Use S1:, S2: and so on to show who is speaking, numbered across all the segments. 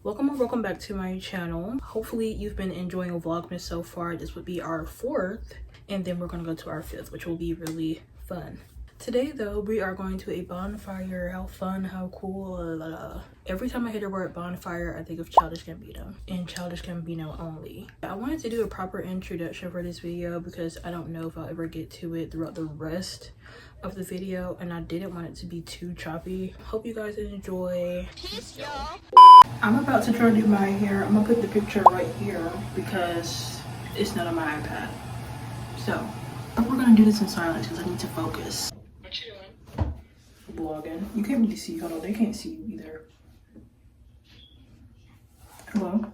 S1: Welcome or welcome back to my channel. Hopefully you've been enjoying vlogmas so far. This would be our 4th, and then we're gonna go to our 5th, which will be really fun. Today though, we are going to a bonfire. How fun, how cool. Every time I hear the word bonfire, I think of Childish Gambino and Childish Gambino only. I wanted to do a proper introduction for this video because I don't know if I'll ever get to it throughout the rest of the video, and I didn't want it to be too choppy. Hope you guys enjoy. Peace, y'all. I'm about to try to do my hair. I'm gonna put the picture right here because it's not on my iPad. So, but we're gonna do this in silence because I need to focus. What you doing? Vlogging. You can't really see. Hold on, they can't see you either. Hello?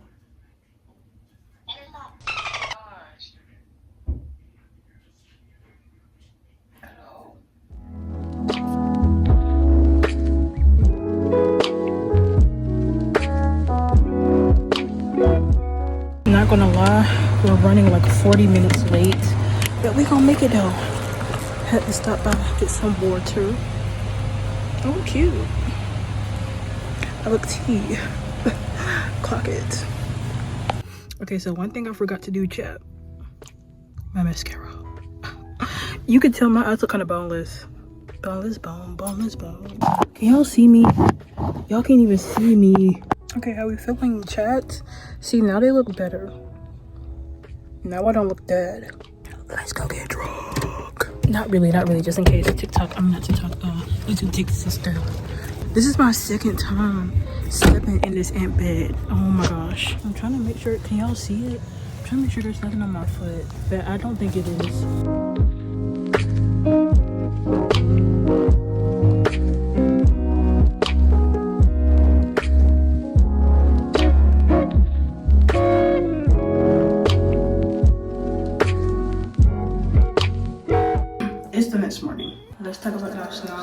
S1: Not gonna lie, we're running like 40 minutes late, but we gonna make it though. Had to stop by, get some water. Oh, cute. I look tea. Clock it. Okay, so one thing I forgot to do, chat. My mascara. You can tell my eyes look kind of boneless. Boneless bone, boneless bone. Can y'all see me? Y'all can't even see me. Okay, how we feeling, chat? See, now they look better. Now I don't look dead. Let's go get drunk. Not really, just in case. TikTok, I'm not TikTok, YouTube takes sister. This is my 2nd time stepping in this ant bed. Oh my gosh. I'm trying to make sure, can y'all see it? I'm trying to make sure there's nothing on my foot, but I don't think it is. It's the next morning. Let's talk about last night.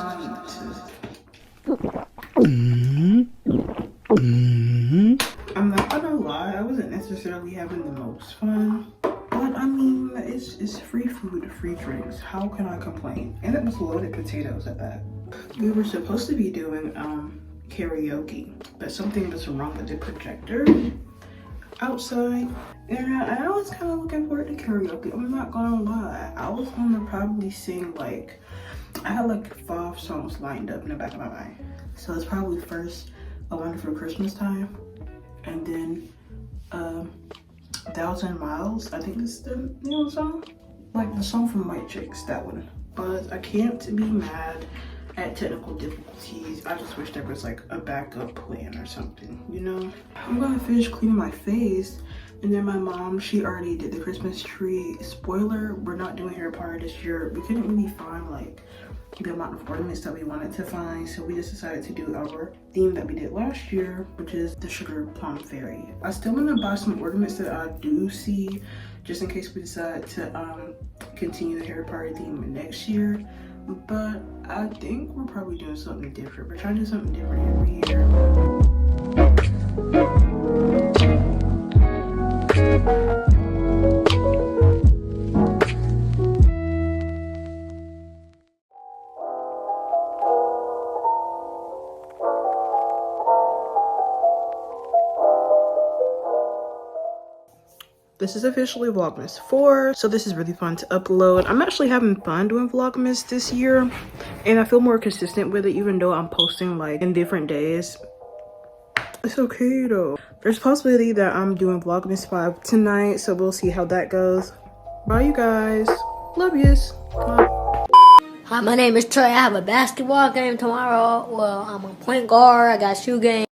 S1: I'm not gonna lie, I wasn't necessarily having the most fun, but I mean, it's free food, free drinks. How can I complain? And it was loaded potatoes at that. We were supposed to be doing karaoke, but something was wrong with the projector outside, and I was kind of looking forward to karaoke. I'm not gonna lie, I was gonna probably sing like, I had like 5 songs lined up in the back of my mind. So it's probably first A Wonderful Christmas Time, and then 1,000 Miles, I think is the song, like the song from White Chicks, that one. But I can't be mad at technical difficulties. I just wish there was like a backup plan or something, you know? I'm gonna finish cleaning my face, and then my mom, she already did the Christmas tree. Spoiler, we're not doing her part this year. We couldn't really find like the amount of ornaments that we wanted to find, so we just decided to do our theme that we did last year, which is the sugar plum fairy. I still want to buy some ornaments that I do see, just in case we decide to continue the Harry Potter theme next year. But I think we're probably doing something different. We're trying to do something different every year. This is officially Vlogmas 4, so this is really fun to upload. I'm actually having fun doing Vlogmas this year, and I feel more consistent with it, even though I'm posting like in different days. It's okay though. There's a possibility that I'm doing Vlogmas 5 tonight, so we'll see how that goes. Bye you guys. Love yous.
S2: Hi, my name is Trey. I have a basketball game tomorrow. Well, I'm a point guard. I got shoe game.